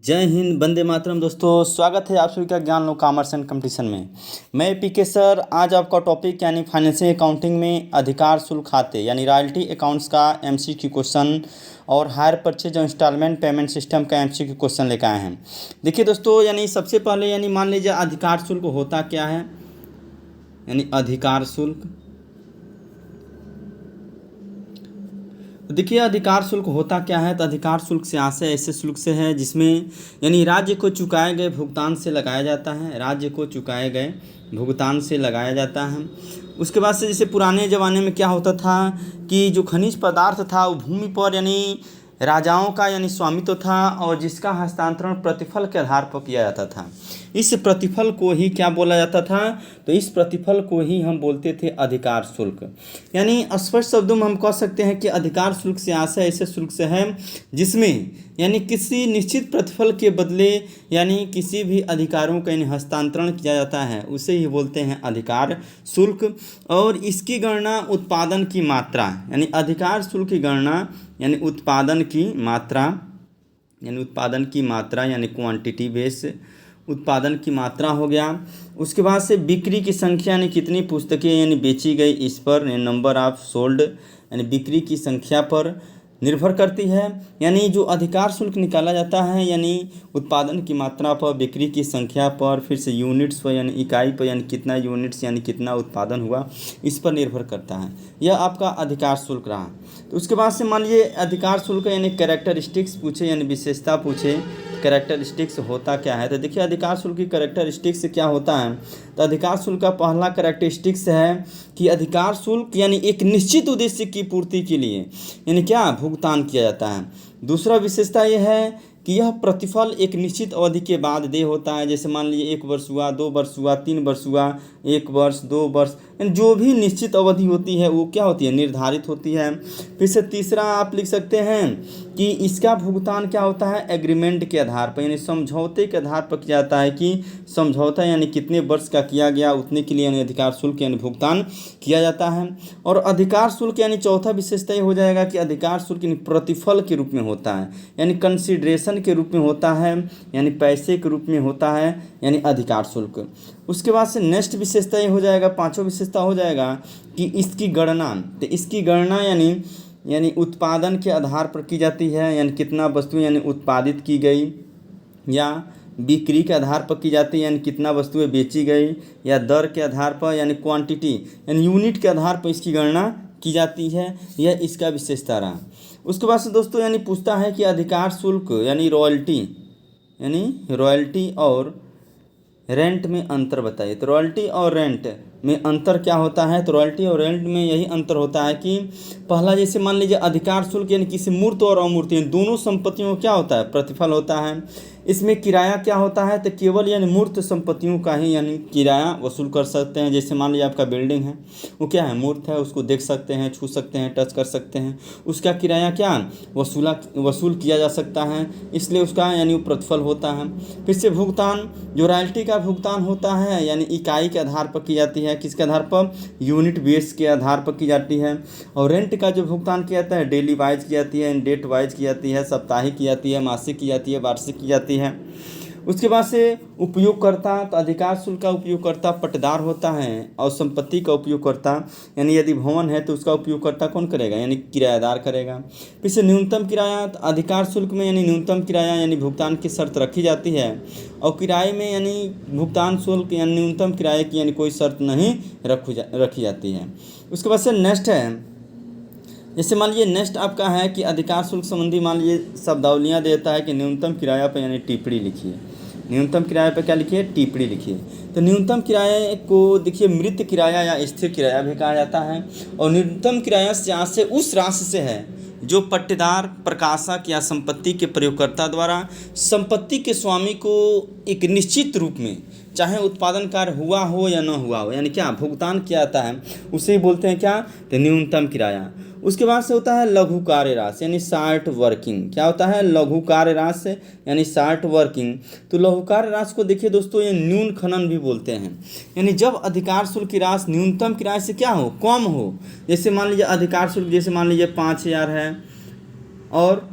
जय हिंद, वंदे मातरम। दोस्तों, स्वागत है आप सभी का ज्ञान लो कॉमर्स एंड कंपटीशन में। मैं पीके सर। आज आपका टॉपिक यानी फाइनेंशियल अकाउंटिंग में अधिकार शुल्क खाते यानी रॉयल्टी अकाउंट्स का एमसीक्यू क्वेश्चन और हायर परचेज और इंस्टॉलमेंट पेमेंट सिस्टम का एमसीक्यू क्वेश्चन लेकर आए हैं। देखिए दोस्तों, यानी सबसे पहले यानी मान लीजिए अधिकार शुल्क होता क्या है। यानी अधिकार शुल्क, देखिए अधिकार शुल्क होता क्या है। तो अधिकार शुल्क से आशय ऐसे शुल्क से है जिसमें यानी राज्य को चुकाए गए भुगतान से लगाया जाता है। राज्य को चुकाए गए भुगतान से लगाया जाता है। उसके बाद से जैसे पुराने ज़माने में क्या होता था कि जो खनिज पदार्थ था वो भूमि पर यानी राजाओं का यानी स्वामित्व था और जिसका हस्तांतरण प्रतिफल के आधार पर किया जाता था। इस प्रतिफल को ही क्या बोला जाता था, तो इस प्रतिफल को ही हम बोलते थे अधिकार शुल्क। यानी स्पष्ट शब्दों में हम कह सकते हैं कि अधिकार शुल्क से आशय ऐसे शुल्क से है जिसमें यानी किसी निश्चित प्रतिफल के बदले यानी किसी भी अधिकारों का यानी हस्तांतरण किया जाता है, उसे ही बोलते हैं अधिकार शुल्क। और इसकी गणना उत्पादन की मात्रा यानी अधिकार शुल्क की गणना यानी उत्पादन की मात्रा यानी क्वांटिटी बेस उत्पादन की मात्रा हो गया। उसके बाद से बिक्री की संख्या यानी कितनी पुस्तकें यानी बेची गई, इस पर नंबर ऑफ सोल्ड यानी बिक्री की संख्या पर निर्भर करती है। यानी जो अधिकार शुल्क निकाला जाता है यानी उत्पादन की मात्रा पर, बिक्री की संख्या पर, फिर से यूनिट्स पर यानी इकाई पर यानी कितना यूनिट्स यानी कितना उत्पादन हुआ, इस पर निर्भर करता है। यह आपका अधिकार शुल्क रहा। तो उसके बाद से मान लीजिए अधिकार शुल्क यानी कैरेक्टरिस्टिक्स पूछे यानी विशेषता पूछे, कैरेक्टरिस्टिक्स होता क्या है। तो देखिए अधिकार शुल्क की कैरेक्टरिस्टिक्स क्या होता है। तो अधिकार शुल्क का पहला कैरेक्टरिस्टिक्स है कि अधिकार शुल्क यानी एक निश्चित उद्देश्य की पूर्ति के लिए यानी क्या भुगतान किया जाता है। दूसरा विशेषता यह है कि यह प्रतिफल एक निश्चित अवधि के बाद देय होता है। जैसे मान लीजिए 1 वर्ष हुआ, 2 वर्ष हुआ, 3 वर्ष हुआ, 1 वर्ष 2 वर्ष यानी जो भी निश्चित अवधि होती है वो क्या होती है, निर्धारित होती है। फिर से तीसरा आप लिख सकते हैं कि इसका भुगतान क्या होता है, एग्रीमेंट के आधार पर यानी समझौते के आधार पर किया जाता है कि समझौता यानी कितने वर्ष का किया गया उतने के लिए यानी अधिकार शुल्क यानी भुगतान किया जाता है। और अधिकार शुल्क यानी चौथा विशेषता ये हो जाएगा कि अधिकार शुल्क यानी प्रतिफल के रूप में होता है यानी कंसिडरेशन के रूप में होता है यानी पैसे के रूप में होता है यानी अधिकार शुल्क। उसके बाद से नेक्स्ट विशेषता ये हो जाएगा, पांचवा विशेषता हो जाएगा कि इसकी गणना, तो इसकी गणना यानी उत्पादन के आधार पर की जाती है यानी कितना वस्तु यानी उत्पादित की गई, या बिक्री के आधार पर की जाती है यानी कितना वस्तुएं बेची गई, या दर के आधार पर यानी क्वांटिटी यानी यूनिट के आधार पर इसकी गणना की जाती है। यह इसका विशेषता रहा। उसके बाद से दोस्तों यानी पूछता है कि अधिकार शुल्क यानी रॉयल्टी और रेंट में अंतर बताइए। तो रॉयल्टी और रेंट में अंतर क्या होता है। तो रॉयल्टी और रेंट में यही अंतर होता है कि पहला जैसे मान लीजिए अधिकार शुल्क यानी किसी मूर्त और अमूर्त दोनों संपत्तियों का क्या होता है, प्रतिफल होता है। इसमें किराया क्या होता है, तो केवल यानी मूर्त संपत्तियों का ही यानी किराया वसूल कर सकते हैं। जैसे मान लीजिए आपका बिल्डिंग है, वो क्या है, मूर्त है, उसको देख सकते हैं, छू सकते हैं, टच कर सकते हैं, उसका किराया क्या वसूल किया जा सकता है, इसलिए उसका यानी वो प्रतिफल होता है। फिर से भुगतान, जो रॉयल्टी का भुगतान होता है यानी इकाई के आधार पर की जाती है, किसके आधार पर, यूनिट बेस के आधार पर की जाती है। और रेंट का जो भुगतान किया जाता है डेली वाइज की जाती है, डेट वाइज की जाती है, साप्ताहिक की जाती है, मासिक की जाती है, वार्षिक की जाती है। उसके बाद से उपयोगकर्ता, तो अधिकार शुल्क का उपयोगकर्ता पट्टेदार होता है और संपत्ति का उपयोगकर्ता यानी यदि भवन है तो उसका उपयोगकर्ता कौन करेगा, यानी किराएदार करेगा। फिर से न्यूनतम किराया, तो अधिकार शुल्क में यानी न्यूनतम किराया यानी भुगतान की शर्त रखी जाती है और किराए में यानी भुगतान शुल्क यानी न्यूनतम किराए की यानी कोई शर्त नहीं रखी जाती है। उसके बाद से नेक्स्ट है, जैसे मान लीजिए नेक्स्ट आपका है कि अधिकार शुल्क संबंधी मान लीजिए शब्दावलियाँ देता है कि न्यूनतम किराया पर यानी टिप्पणी लिखिए। न्यूनतम किराए पर क्या लिखिए, टिप्पणी लिखिए। तो न्यूनतम किराए को देखिए मृत किराया या स्थिर किराया भी कहा जाता है। और न्यूनतम किराया से उस राशि से है जो पट्टेदार, प्रकाशक या संपत्ति के प्रयोगकर्ता द्वारा संपत्ति के स्वामी को एक निश्चित रूप में चाहे उत्पादन कार्य हुआ हो या न हुआ हो यानी क्या भुगतान किया जाता है, उसे ही बोलते हैं क्या, तो न्यूनतम किराया। उसके बाद से होता है लघु कार्य राशि यानी शार्ट वर्किंग। क्या होता है, लघु कार्य राशि यानी शार्ट वर्किंग। तो लघु कार्य राशि को देखिए दोस्तों ये न्यून खनन भी बोलते हैं। यानी जब अधिकार शुल्क की राशि न्यूनतम किराए से क्या हो, कम हो। जैसे मान लीजिए अधिकार शुल्क जैसे मान लीजिए 5,000 है और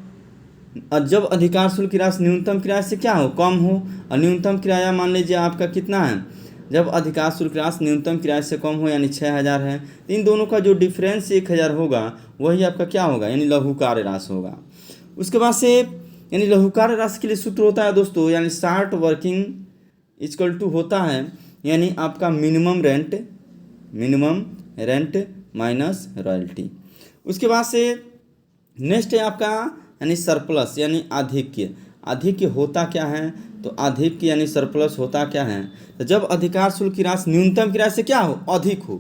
और जब अधिकार शुल्क की राशि न्यूनतम किराए से क्या हो, कम हो, और न्यूनतम किराया मान लीजिए आपका कितना है, जब अधिकार शुल्क राशि न्यूनतम किराए से कम हो यानी 6000 है, तो इन दोनों का जो डिफरेंस 1000 होगा वही आपका क्या होगा, यानी लघुकार्य राशि होगा। उसके बाद से यानी लघुकार्य राशि के लिए सूत्र होता है दोस्तों, यानी शार्ट वर्किंग इक्वल टू होता है यानी आपका मिनिमम रेंट माइनस रॉयल्टी। उसके बाद से नेक्स्ट है आपका यानी सरप्लस यानी आधिक्य होता क्या है, तो आधिक्य यानी सरप्लस होता क्या है, तो जब अधिकार शुल्क की राशि न्यूनतम किराए से क्या हो, अधिक हो,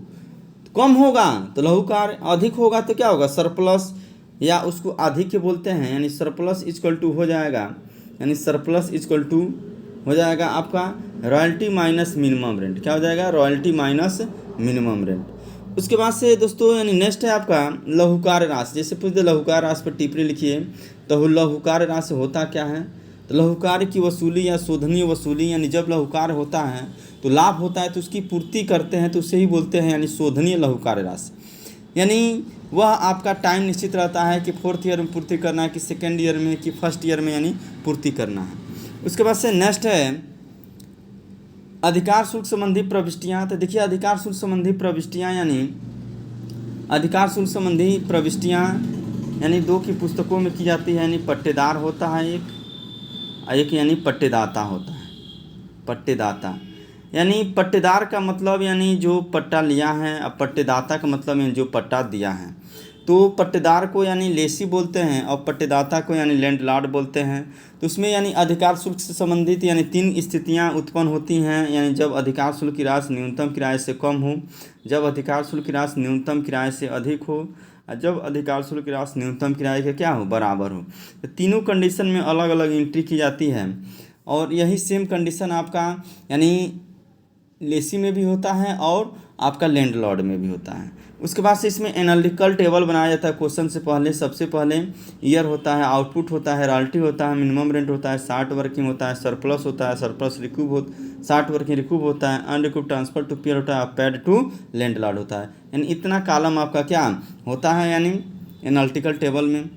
तो कम होगा तो लघुकार, अधिक होगा तो क्या होगा सरप्लस, या उसको आधिक्य बोलते हैं, यानी सरप्लस इक्वल टू हो जाएगा, यानी सरप्लस इक्वल टू हो जाएगा आपका रॉयल्टी माइनस मिनिमम रेंट। क्या हो जाएगा, रॉयल्टी माइनस मिनिमम रेंट। उसके बाद से दोस्तों यानी नेक्स्ट है आपका लघुकार राशि। जैसे पूछते लघुकार राशि पर टिप्पणी लिखिए, तो लघुकार राशि होता क्या है, तो लघुकार की वसूली या शोधनीय वसूली, यानी जब लघुकार होता है तो लाभ होता है तो उसकी पूर्ति करते हैं, तो उसे ही बोलते हैं यानी शोधनीय लघुकार राशि। यानी वह आपका टाइम निश्चित रहता है कि 4th ईयर में पूर्ति करना है, कि 2nd ईयर में, कि 1st ईयर में यानी पूर्ति करना है। उसके बाद से नेक्स्ट है अधिकार शुल्क संबंधी प्रविष्टियाँ। तो देखिए अधिकार शुल्क संबंधी प्रविष्टियाँ यानी अधिकार शुल्क संबंधी प्रविष्टियाँ यानी 2 की पुस्तकों में की जाती है, यानी पट्टेदार होता है एक यानी पट्टेदाता होता है। पट्टेदाता यानी पट्टेदार का मतलब यानी जो पट्टा लिया है, अब पट्टेदाता का मतलब यानी जो पट्टा दिया है। तो पट्टेदार को यानी लेसी बोलते हैं और पट्टेदाता को यानी लैंडलॉर्ड बोलते हैं। तो उसमें यानी अधिकार शुल्क से संबंधित यानी 3 स्थितियां उत्पन्न होती हैं, यानी जब अधिकार शुल्क की राशि न्यूनतम किराए से कम हो, जब अधिकार शुल्क की राशि न्यूनतम किराए से अधिक हो, और जब अधिकार शुल्क की राशि न्यूनतम किराए के क्या हो, बराबर हो। तो तीनों कंडीशन में अलग अलग एंट्री की जाती है, और यही सेम कंडीशन आपका यानी लेसी में भी होता है और आपका लैंडलॉर्ड में भी होता है। उसके बाद से इसमें एनालिटिकल टेबल बनाया जाता है क्वेश्चन से पहले। सबसे पहले ईयर होता है, आउटपुट होता है, रॉयल्टी होता है, मिनिमम रेंट होता है, शार्ट वर्किंग होता है, सरप्लस होता है, सरप्लस रिकूब हो, शार्ट वर्किंग रिकूब होता है, अनरिकूब ट्रांसफर टू पीयर होता है, पेड टू लैंडलॉर्ड होता है। यानी इतना कॉलम आपका क्या होता है यानी एनालिटिकल टेबल में।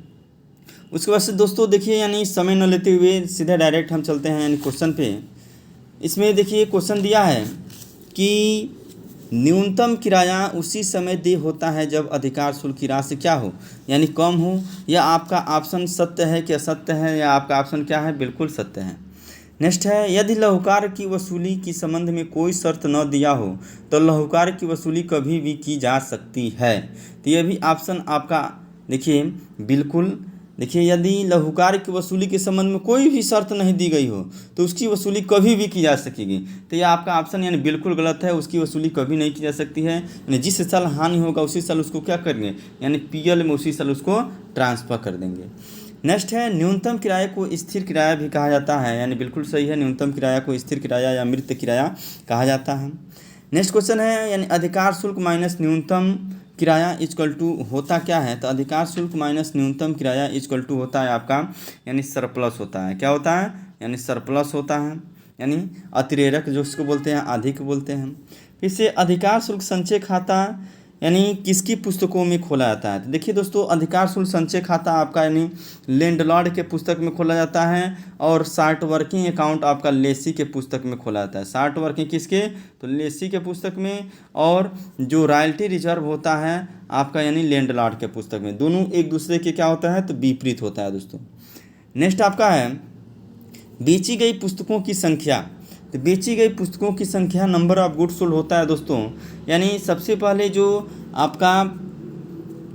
उसके बाद से दोस्तों देखिए यानी समय न लेते हुए सीधे डायरेक्ट हम चलते हैं यानी क्वेश्चन पे। इसमें देखिए क्वेश्चन दिया है कि न्यूनतम किराया उसी समय दे होता है जब अधिकार शुल्क की राशि क्या हो, यानी कम हो। या आपका ऑप्शन सत्य है कि असत्य है, या आपका ऑप्शन क्या है, बिल्कुल सत्य है। नेक्स्ट है यदि लघुकार की वसूली की संबंध में कोई शर्त न दिया हो तो लघुकार की वसूली कभी भी की जा सकती है। तो यह भी ऑप्शन आपका देखिए बिल्कुल, देखिए यदि लघुकार की वसूली के संबंध में कोई भी शर्त नहीं दी गई हो तो उसकी वसूली कभी भी की जा सकेगी। तो यह आपका ऑप्शन यानी बिल्कुल गलत है, उसकी वसूली कभी नहीं की जा सकती है। यानी जिस साल हानि होगा उसी साल उसको क्या करेंगे, यानी पीएल में उसी साल उसको ट्रांसफ़र कर देंगे। नेक्स्ट है न्यूनतम किराए को स्थिर किराया भी कहा जाता है, यानी बिल्कुल सही है, न्यूनतम किराया को स्थिर किराया या मृत किराया कहा जाता है। नेक्स्ट क्वेश्चन है यानी अधिकार शुल्क माइनस न्यूनतम किराया इक्वल टू होता क्या है, तो अधिकार शुल्क माइनस न्यूनतम किराया इक्वल टू होता है आपका यानी सरप्लस होता है। क्या होता है, यानी सरप्लस होता है, यानी अतिरेक जो इसको बोलते हैं, अधिक बोलते हैं। फिर से अधिकार शुल्क संचय खाता यानी किसकी पुस्तकों में खोला जाता है, तो देखिए दोस्तों अधिकार शुल्क संचय खाता आपका यानी लैंडलॉर्ड के पुस्तक में खोला जाता है, और शार्ट वर्किंग अकाउंट आपका लेसी के पुस्तक में खोला जाता है। शार्ट वर्किंग किसके, तो लेसी के पुस्तक में, और जो रॉयल्टी रिजर्व होता है आपका यानी लैंडलॉर्ड के पुस्तक में। दोनों एक दूसरे के क्या होता है, तो विपरीत होता है दोस्तों। नेक्स्ट आपका है बेची गई पुस्तकों की संख्या। तो बेची गई पुस्तकों की संख्या नंबर ऑफ गुड्स सोल्ड होता है दोस्तों। यानी सबसे पहले जो आपका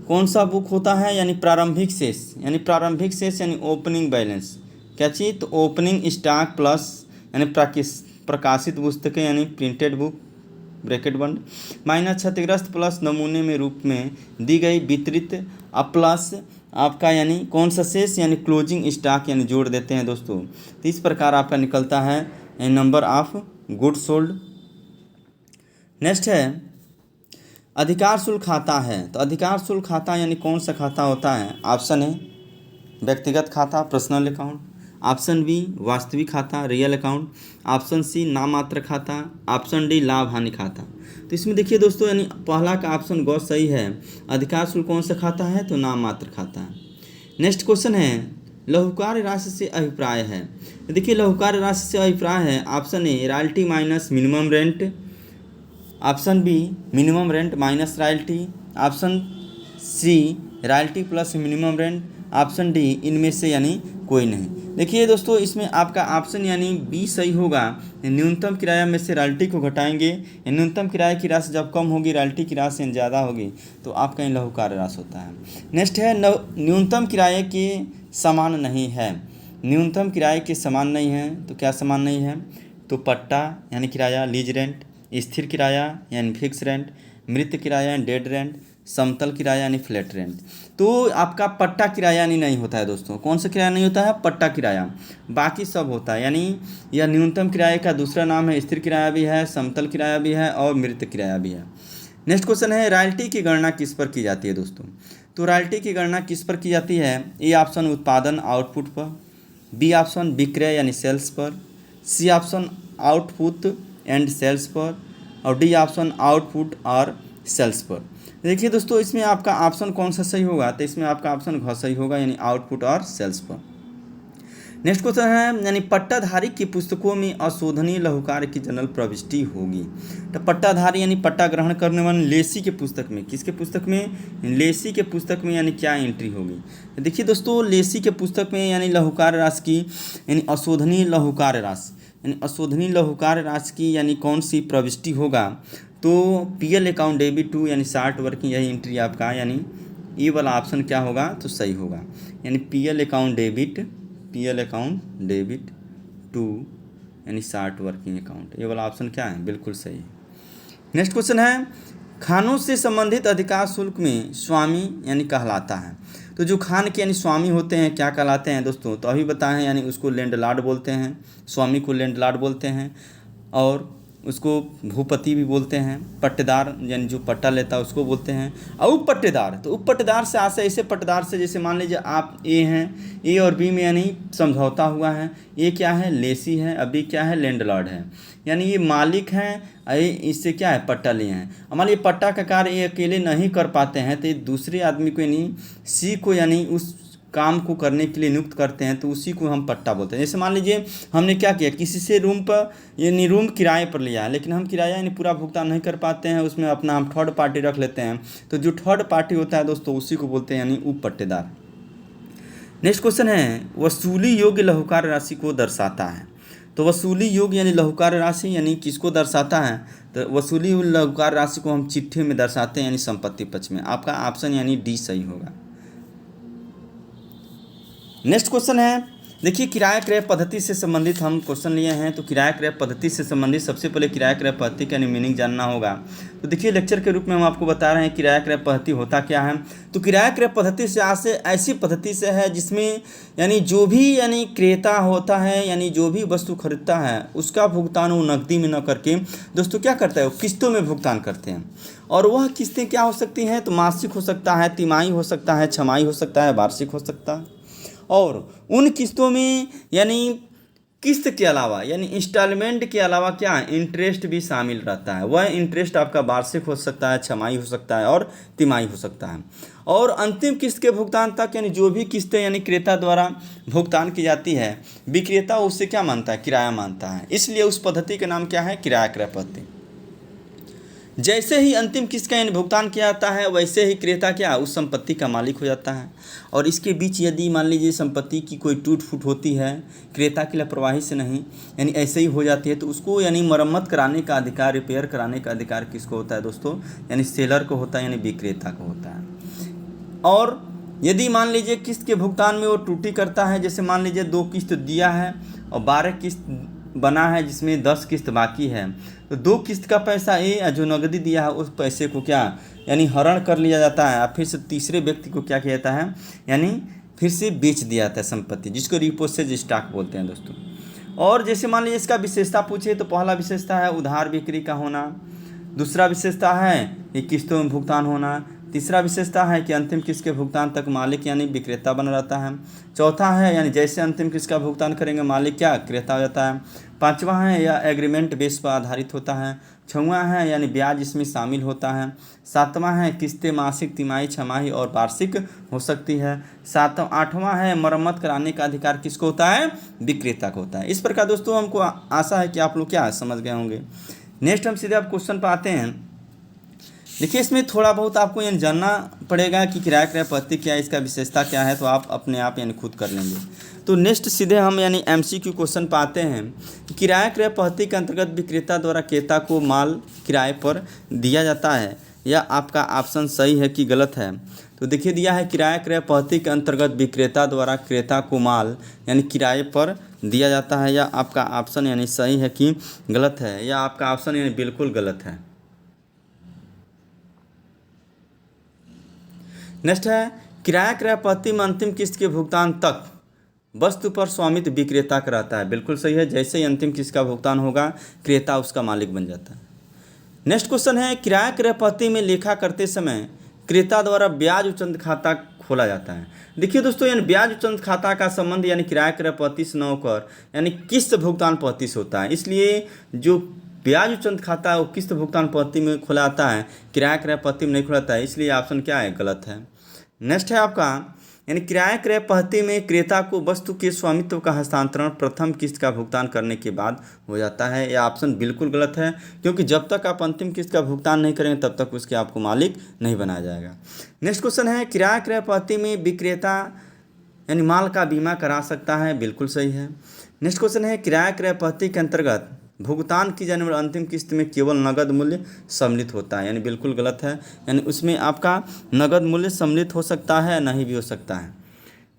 कौन सा बुक होता है, यानी प्रारंभिक शेष, यानी प्रारंभिक शेष यानी ओपनिंग बैलेंस क्या चीज़, तो ओपनिंग स्टॉक प्लस यानी प्रकाशित पुस्तकें यानी प्रिंटेड बुक ब्रैकेट बंद माइनस क्षतिग्रस्त प्लस नमूने में रूप में दी गई वितरित प्लस आपका यानी कौन सा शेष, यानी क्लोजिंग स्टॉक यानी जोड़ देते हैं दोस्तों। तो इस प्रकार आपका निकलता है number of goods sold. Next है अधिकार शुल्क खाता है। तो अधिकार शुल्क खाता यानी कौन सा खाता होता है, ऑप्शन ए व्यक्तिगत खाता पर्सनल अकाउंट, ऑप्शन बी वास्तविक खाता रियल अकाउंट, ऑप्शन सी नाममात्र खाता, ऑप्शन डी लाभ हानि खाता। तो इसमें देखिए दोस्तों यानी पहला का ऑप्शन गौ सही है, अधिकार शुल्क कौन सा खाता है, तो नाममात्र खाता है। नेक्स्ट क्वेश्चन है लघुकार राशि से अभिप्राय है। देखिए लघुकार राशि से अभिप्राय है option A royalty minus minimum rent, option B minimum rent minus royalty, option C royalty plus minimum rent, option D इनमें से यानी कोई नहीं। देखिए दोस्तों इसमें आपका ऑप्शन यानी बी सही होगा। न्यूनतम किराया में से रॉयल्टी को घटाएंगे, न्यूनतम किराए की राशि जब कम होगी रॉयल्टी की राशि ज़्यादा होगी तो आपका इन लघुकार राशि होता है। नेक्स्ट है न्यूनतम किराए के समान नहीं है। न्यूनतम किराए के समान नहीं है तो क्या समान नहीं है, तो पट्टा यानी किराया लीज रेंट, स्थिर किराया यानी फिक्स रेंट, मृत किराया डेड रेंट, समतल किराया यानी फ्लैट रेंट। तो आपका पट्टा किराया यानी नहीं होता है दोस्तों। कौन सा किराया नहीं होता है, पट्टा किराया, बाकी सब होता है। यानी यह न्यूनतम किराए का दूसरा नाम है। स्थिर किराया भी है, समतल किराया भी है और मृत किराया भी है। नेक्स्ट क्वेश्चन है रॉयल्टी की गणना किस पर की जाती है दोस्तों। तो रॉयल्टी की गणना किस पर की जाती है, ए ऑप्शन उत्पादन आउटपुट पर, बी ऑप्शन विक्रय यानी सेल्स पर, C option output and sales पर, और डी ऑप्शन आउटपुट और सेल्स पर। देखिए दोस्तों इसमें आपका ऑप्शन कौन सा सही होगा, तो इसमें आपका ऑप्शन घ सही होगा यानी आउटपुट और सेल्स पर। नेक्स्ट क्वेश्चन है यानी पट्टाधारी की पुस्तकों में अशोधनीय लघुकार की जनरल प्रविष्टि होगी। तो पट्टाधारी यानी पट्टा ग्रहण करने वाले लेसी के पुस्तक में, किसके पुस्तक में, लेसी के पुस्तक में यानी क्या एंट्री होगी। तो देखिए दोस्तों लेसी के पुस्तक में यानी लघुकार राशि की यानी अशोधनीय लघुकार राशि यानी अशोधनीय लघुकार राशि की यानी कौन सी प्रविष्टि होगा, तो पीएल अकाउंट डेबिट टू यानी शार्ट वर्किंग, यही एंट्री आपका यानी ये वाला ऑप्शन क्या होगा तो सही होगा। यानी पीएल अकाउंट डेबिट टू यानी शार्ट वर्किंग अकाउंट, ये वाला ऑप्शन क्या है, बिल्कुल सही है। नेक्स्ट क्वेश्चन है खानों से संबंधित अधिकार शुल्क में स्वामी यानी कहलाता है। तो जो खान के यानी स्वामी होते हैं क्या कहलाते हैं दोस्तों, तो अभी बताएं यानी उसको लैंडलॉर्ड बोलते हैं, स्वामी को लैंडलॉर्ड बोलते हैं और उसको भूपति भी बोलते हैं। पट्टेदार यानी जो पट्टा लेता है उसको बोलते हैं, और उप पट्टेदार, तो उप पट्टेदार से आशय ऐसे पट्टेदार से जैसे मान लीजिए आप ए हैं, ए और बी में यानी समझौता हुआ है, ए क्या है लेसी है, अभी क्या है लैंडलॉर्ड है, यानी ये मालिक हैं, इससे क्या है पट्टा लिए हैं। हमारे ये पट्टा का कार्य ये अकेले नहीं कर पाते हैं तो ये दूसरे आदमी को यानी सी को यानी उस काम को करने के लिए नियुक्त करते हैं तो उसी को हम पट्टा बोलते हैं। जैसे मान लीजिए हमने क्या किया, किसी से रूम पर यानी रूम किराए पर लिया है, लेकिन हम किराया यानी पूरा भुगतान नहीं कर पाते हैं, उसमें अपना हम थर्ड पार्टी रख लेते हैं, तो जो थर्ड पार्टी होता है दोस्तों उसी को बोलते हैं यानी उप पट्टेदार। नेक्स्ट क्वेश्चन है वसूली योग्य लघुकार राशि को दर्शाता है। तो वसूली योग्य यानी लघुकार राशि यानी किसको दर्शाता है, तो वसूली लघुकार राशि को हम चिट्ठी में दर्शाते हैं यानी संपत्ति पक्ष में। आपका ऑप्शन यानी डी सही होगा। नेक्स्ट क्वेश्चन है देखिए किराया क्रय पद्धति से संबंधित हम क्वेश्चन लिए हैं। तो किराया क्रय पद्धति से संबंधित सबसे पहले किराया क्रय पद्धति का मीनिंग जानना होगा। तो देखिए लेक्चर के रूप में हम आपको बता रहे हैं किराया क्रय पद्धति होता क्या है। तो किराया क्रय पद्धति से आशय ऐसी पद्धति से है जिसमें यानी जो भी यानी क्रेता होता है यानी जो भी वस्तु खरीदता है उसका भुगतान वो नकदी में न करके दोस्तों क्या करता है वो किस्तों में भुगतान करते हैं। और वह किस्तें क्या हो सकती हैं, तो मासिक हो सकता है, तिमाही हो सकता है, छमाही हो सकता है, वार्षिक हो सकता है। और उन किस्तों में यानी किस्त के अलावा यानी इंस्टॉलमेंट के अलावा क्या इंटरेस्ट भी शामिल रहता है। वह इंटरेस्ट आपका वार्षिक हो सकता है, छमाही हो सकता है और तिमाही हो सकता है। और अंतिम किस्त के भुगतान तक यानी जो भी किस्तें यानी क्रेता द्वारा भुगतान की जाती है विक्रेता उससे क्या मानता है, किराया मानता है। इसलिए उस पद्धति का नाम क्या है, किराया क्रय पद्धति। जैसे ही अंतिम किस्त का यानी भुगतान किया जाता है वैसे ही क्रेता क्या उस संपत्ति का मालिक हो जाता है। और इसके बीच यदि मान लीजिए संपत्ति की कोई टूट फूट होती है क्रेता की लापरवाही से नहीं यानी ऐसे ही हो जाती है तो उसको यानी मरम्मत कराने का अधिकार, रिपेयर कराने का अधिकार किसको होता है दोस्तों, यानी सेलर को होता है यानी विक्रेता को होता है। और यदि मान लीजिए किस्त के भुगतान में वो त्रुटि करता है, जैसे मान लीजिए 2 किस्त दिया है और 12 किस्त बना है जिसमें 10 किस्त बाकी है, तो 2 किस्त का पैसा ए जो नगदी दिया है उस पैसे को क्या यानी हरण कर लिया जाता है और फिर से तीसरे व्यक्ति को क्या किया जाता है यानी फिर से बेच दिया जाता है संपत्ति, जिसको रिपोसेज स्टॉक बोलते हैं दोस्तों। और जैसे मान लीजिए इसका विशेषता पूछे तो पहला विशेषता है उधार बिक्री का होना, दूसरा विशेषता है ये किस्तों में भुगतान होना, तीसरा विशेषता है कि अंतिम किस्त के भुगतान तक मालिक यानी विक्रेता बना रहता है, चौथा है यानी जैसे अंतिम किस्त का भुगतान करेंगे मालिक क्या क्रेता हो जाता है, पांचवा है या एग्रीमेंट बेस पर आधारित होता है, 6वां है यानी ब्याज इसमें शामिल होता है। 7वां है किस्तें मासिक, तिमाही, छमाही और वार्षिक हो सकती है। 8वां है मरम्मत कराने का अधिकार किसको होता है? विक्रेता को होता है। इस प्रकार दोस्तों हमको आशा है कि आप लोग क्या समझ गए होंगे। नेक्स्ट हम सीधे अब क्वेश्चन पर आते हैं। देखिए इसमें थोड़ा बहुत आपको यानी जानना पड़ेगा कि किराया क्रय पद्धति क्या है, इसका विशेषता क्या है, तो आप अपने आप यानी खुद कर लेंगे। तो नेक्स्ट सीधे हम यानी MCQ क्वेश्चन पाते हैं। किराया क्रय पद्धति के अंतर्गत विक्रेता द्वारा क्रेता को माल किराए पर दिया जाता है, या आपका ऑप्शन सही है कि गलत है। तो देखिए दिया है किराया क्रय पद्धति के अंतर्गत विक्रेता द्वारा क्रेता को माल यानी किराए पर दिया जाता है, या आपका ऑप्शन यानी सही है कि गलत है, या आपका ऑप्शन यानी बिल्कुल गलत है। नेक्स्ट है किराया क्रय पद्धति में अंतिम किस्त के भुगतान तक वस्तु पर स्वामित्व विक्रेता का रहता है। बिल्कुल सही है, जैसे ही अंतिम किस्त का भुगतान होगा क्रेता उसका मालिक बन जाता है। नेक्स्ट क्वेश्चन है किराया क्रय पद्धति में लेखा करते समय क्रेता द्वारा ब्याज उच्चंत खाता खोला जाता है। देखिए दोस्तों यानी ब्याज उच्चंत खाता का संबंध यानी किराया क्रय पद्धति से न होकर यानी किस्त भुगतान पद्धति से होता है। इसलिए जो ब्याज उच्चंत खाता है वो किस्त भुगतान पद्धति में खोला जाता है, किराया क्रय पद्धति में नहीं खोला जाता है, इसलिए ऑप्शन क्या है? गलत है। नेक्स्ट है आपका यानी किराया क्रय पद्धति में क्रेता को वस्तु के स्वामित्व का हस्तांतरण प्रथम किस्त का भुगतान करने के बाद हो जाता है। यह ऑप्शन बिल्कुल गलत है, क्योंकि जब तक आप अंतिम किस्त का भुगतान नहीं करेंगे तब तक उसके आपको मालिक नहीं बनाया जाएगा। नेक्स्ट क्वेश्चन है किराया क्रय पद्धति में विक्रेता यानी माल का बीमा करा सकता है। बिल्कुल सही है। नेक्स्ट क्वेश्चन है किराया क्रय पद्धति के अंतर्गत भुगतान की जाने वाली अंतिम किस्त में केवल नगद मूल्य सम्मिलित होता है, यानी बिल्कुल गलत है। यानी उसमें आपका नगद मूल्य सम्मिलित हो सकता है, नहीं भी हो सकता है।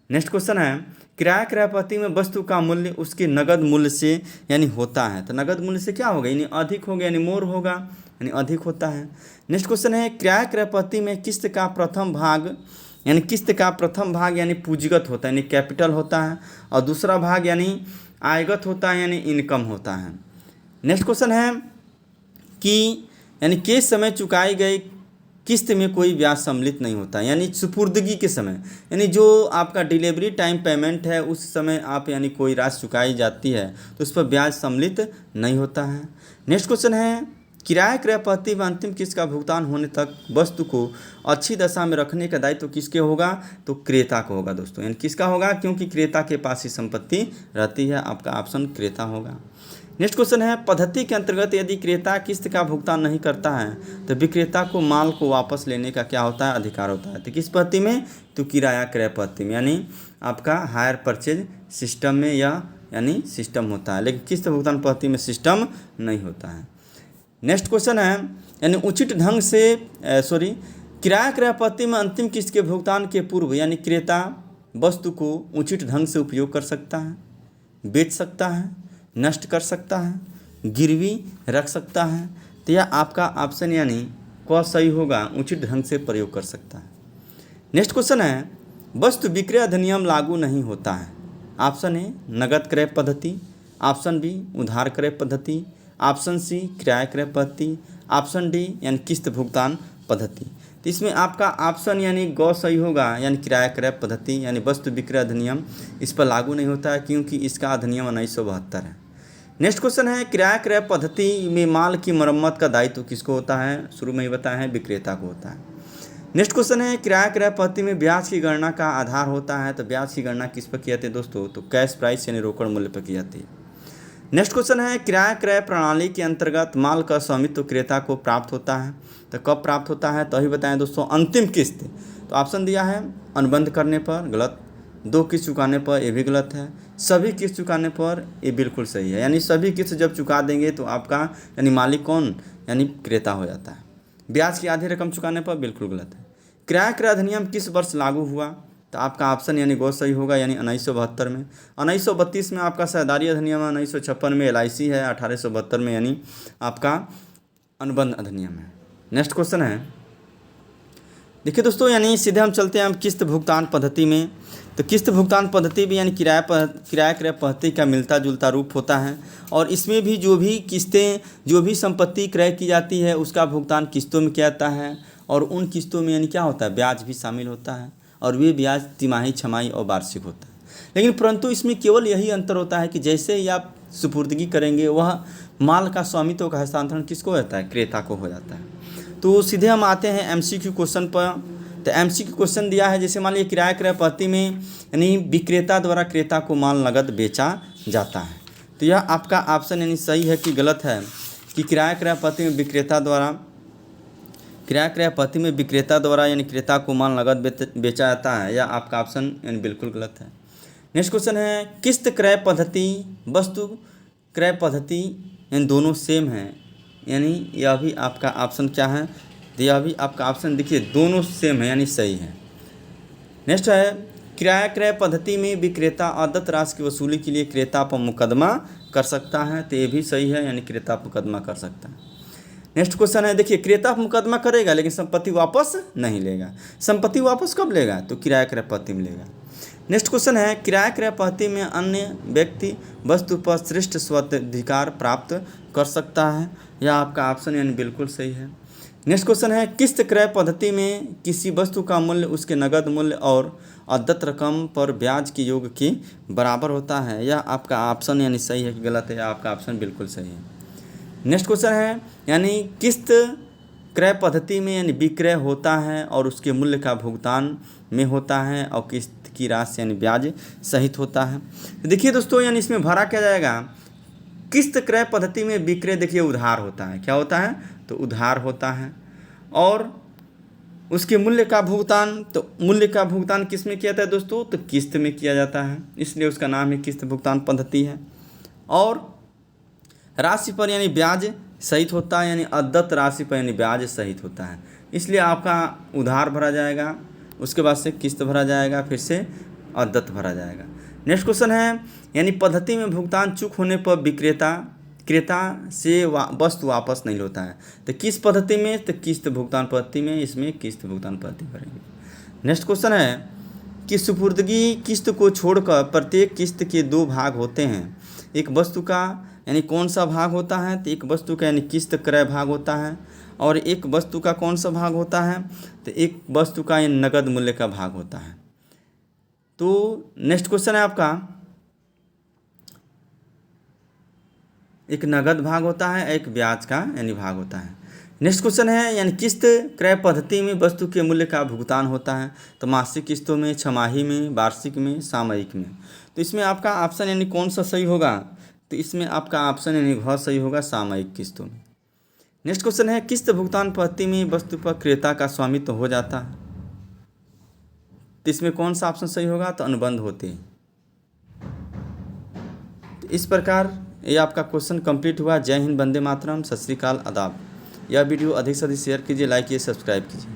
नेक्स्ट क्वेश्चन है किराया क्रय पद्धति में वस्तु का मूल्य उसके नगद मूल्य से यानी होता है। तो नगद मूल्य से क्या होगा? यानी अधिक होगा, यानी मोर होगा, यानी अधिक होता है। नेक्स्ट क्वेश्चन है किराया क्रय पद्धति में किस्त का प्रथम भाग यानी पूंजीगत होता है, यानी कैपिटल होता है, और दूसरा भाग यानी आयगत होता है, यानी इनकम होता है। नेक्स्ट क्वेश्चन है कि यानी के समय चुकाई गई किस्त में कोई ब्याज सम्मिलित नहीं होता, यानी सुपुर्दगी के समय, यानी जो आपका डिलीवरी टाइम पेमेंट है उस समय आप यानी कोई राशि चुकाई जाती है तो उस पर ब्याज सम्मिलित नहीं होता है। नेक्स्ट क्वेश्चन है किराया क्रय पद्धति में अंतिम किस्त का भुगतान होने तक वस्तु को अच्छी दशा में रखने का दायित्व किसके होगा? तो क्रेता को होगा दोस्तों। यानी किसका होगा? क्योंकि क्रेता के पास ही संपत्ति रहती है, आपका ऑप्शन क्रेता होगा। नेक्स्ट क्वेश्चन है पद्धति के अंतर्गत यदि क्रेता किस्त का भुगतान नहीं करता है तो विक्रेता को माल को वापस लेने का क्या होता है? अधिकार होता है। तो किस पद्धति में? तो किराया क्रय पद्धति में, यानी आपका हायर परचेज सिस्टम में यानी सिस्टम होता है, लेकिन किस्त भुगतान पद्धति में सिस्टम नहीं होता है। नेक्स्ट क्वेश्चन है यानी उचित ढंग से किराया क्रय पद्धति में अंतिम किस्त के भुगतान के पूर्व यानी क्रेता वस्तु को उचित ढंग से उपयोग कर सकता है, बेच सकता है, नष्ट कर सकता है, गिरवी रख सकता है। तो यह आपका ऑप्शन यानी क सही होगा, उचित ढंग से प्रयोग कर सकता है। नेक्स्ट क्वेश्चन है वस्तु विक्रय अधिनियम लागू नहीं होता है। ऑप्शन ए नगद क्रय पद्धति, ऑप्शन बी उधार क्रय पद्धति, ऑप्शन सी किराया क्रय पद्धति, ऑप्शन डी यानी किस्त भुगतान पद्धति। तो इसमें आपका ऑप्शन यानी ग सही होगा, यानी किराया क्रय पद्धति, यानी वस्तु विक्रय अधिनियम इस पर लागू नहीं होता है क्योंकि इसका अधिनियम 1972 है। नेक्स्ट क्वेश्चन है किराया क्रय पद्धति में माल की मरम्मत का दायित्व किसको होता है? शुरू में ही बताया है विक्रेता को होता है। नेक्स्ट क्वेश्चन है किराया क्रय पद्धति में ब्याज की गणना का आधार होता है। तो ब्याज की गणना किस पर की जाती है दोस्तों? तो कैश प्राइस यानी रोकड़ मूल्य पर की जाती है। नेक्स्ट क्वेश्चन है किराया क्रय प्रणाली के अंतर्गत माल का स्वामित्व क्रेता को प्राप्त होता है। तो कब प्राप्त होता है? तो अभी बताएं दोस्तों अंतिम किस्त। तो ऑप्शन दिया है अनुबंध करने पर, गलत। 2 किस्त चुकाने पर, ये भी गलत है। सभी किस्त चुकाने पर, ये बिल्कुल सही है। यानी सभी किस्त जब चुका देंगे तो आपका यानी मालिक कौन? यानी क्रेता हो जाता है। ब्याज की आधी रकम चुकाने पर, बिल्कुल गलत है। किराया क्रय अधिनियम किस वर्ष लागू हुआ? तो आपका ऑप्शन यानी गो सही होगा, यानी 1972 में। 1932 में आपका सहदारी अधिनियम है, 1956 में LIC है, 1872 में यानी आपका अनुबंध अधिनियम है। नेक्स्ट क्वेश्चन है देखिए दोस्तों, यानी सीधे हम चलते हैं हम किस्त भुगतान पद्धति में। तो किस्त भुगतान पद्धति भी यानी किराया क्रय पद्धति का मिलता जुलता रूप होता है, और इसमें भी जो भी संपत्ति क्रय की जाती है उसका भुगतान किस्तों में किया जाता है, और उन किस्तों में यानी क्या होता है? ब्याज भी शामिल होता है, और वे ब्याज तिमाही, छमाही और वार्षिक होता है। लेकिन परंतु इसमें केवल यही अंतर होता है कि जैसे ही आप सुपुर्दगी करेंगे वह माल का स्वामित्व का हस्तांतरण किसको होता है? क्रेता को हो जाता है। तो सीधे हम आते हैं एमसीक्यू क्वेश्चन पर। तो एमसीक्यू क्वेश्चन दिया है, जैसे मान लीजिए किराया क्रय पद्धति में यानी विक्रेता द्वारा क्रेता को माल नगद बेचा जाता है। तो यह आपका ऑप्शन यानी सही है कि गलत है कि किराया क्रय पद्धति में विक्रेता द्वारा यानी क्रेता को माल नगद बेचा जाता है। यह आपका ऑप्शन यानी बिल्कुल गलत है। नेक्स्ट क्वेश्चन है, किस्त क्रय पद्धति वस्तु क्रय पद्धति यानी दोनों सेम हैं, यानी यह भी आपका ऑप्शन क्या है? तो यह भी आपका ऑप्शन देखिए दोनों सेम है यानी सही है। नेक्स्ट है, किराया क्रय पद्धति में विक्रेता अदत्त राशि की वसूली के लिए क्रेता पर मुकदमा कर सकता है। तो ये भी सही है यानी क्रेता पर मुकदमा कर सकता है। नेक्स्ट क्वेश्चन है, देखिए क्रेता पर मुकदमा करेगा लेकिन संपत्ति वापस नहीं लेगा। संपत्ति वापस कब लेगा? तो किराया क्रय पद्धति में लेगा। नेक्स्ट क्वेश्चन है, किराया क्रय पद्धति में अन्य व्यक्ति वस्तु पर श्रेष्ठ स्वाधिकार प्राप्त कर सकता है। यह आपका ऑप्शन यानी बिल्कुल सही है। नेक्स्ट क्वेश्चन है, किस्त क्रय पद्धति में किसी वस्तु का मूल्य उसके नगद मूल्य और अदत्त रकम पर ब्याज के योग के बराबर होता है। यह आपका ऑप्शन यानी सही है कि गलत है? आपका ऑप्शन बिल्कुल सही है। नेक्स्ट क्वेश्चन है, यानी किस्त क्रय पद्धति में यानी विक्रय होता है और उसके मूल्य का भुगतान में होता है और किस्त की राशि यानी ब्याज सहित होता है। देखिए दोस्तों, यानी इसमें भरा क्या जाएगा? किस्त क्रय पद्धति में विक्रय देखिए उधार होता है। क्या होता है? तो उधार होता है। और उसके मूल्य का भुगतान, तो मूल्य का भुगतान किस में किया जाता है दोस्तों? तो किस्त में किया जाता है, इसलिए उसका नाम है किस्त भुगतान पद्धति है। और राशि पर यानी ब्याज सहित होता है, यानी अदत्त राशि पर यानी ब्याज सहित होता है, इसलिए आपका उधार भरा जाएगा, उसके बाद से किस्त भरा जाएगा, फिर से अदत्त भरा जाएगा। नेक्स्ट क्वेश्चन है, यानी पद्धति में भुगतान चूक होने पर क्रेता से वस्तु वापस नहीं होता है। तो किस पद्धति में? तो किस्त भुगतान पद्धति में, इसमें किस्त भुगतान पद्धति भरेंगे। नेक्स्ट क्वेश्चन है कि सुपुर्दगी किस्त को छोड़कर प्रत्येक किस्त के दो भाग होते हैं। एक वस्तु का यानी कौन सा भाग होता है? तो एक वस्तु का यानी किस्त क्रय भाग होता है, और एक वस्तु का कौन सा भाग होता है? तो एक वस्तु का यानी नगद मूल्य का भाग होता है। तो नेक्स्ट क्वेश्चन है आपका, एक नगद भाग होता है, एक ब्याज का यानी भाग होता है। नेक्स्ट क्वेश्चन है, यानी किस्त क्रय पद्धति में वस्तु के मूल्य का भुगतान होता है। तो मासिक किस्तों में, छमाही में, वार्षिक में, सामयिक में। तो इसमें आपका ऑप्शन यानी कौन सा सही होगा? तो इसमें आपका ऑप्शन यानी घ सही होगा, सामयिक किस्तों में। नेक्स्ट क्वेश्चन है, किस्त भुगतान पद्धति में वस्तु पर क्रेता का स्वामित्व हो जाता है। तो इसमें कौन सा ऑप्शन सही होगा? तो अनुबंध होते हैं। तो इस प्रकार ये आपका क्वेश्चन कंप्लीट हुआ। जय हिंद, वंदे मातरम, सत श्री अकाल, आदाब। यह वीडियो अधिक से अधिक शेयर कीजिए, लाइक कीजिए, सब्सक्राइब कीजिए।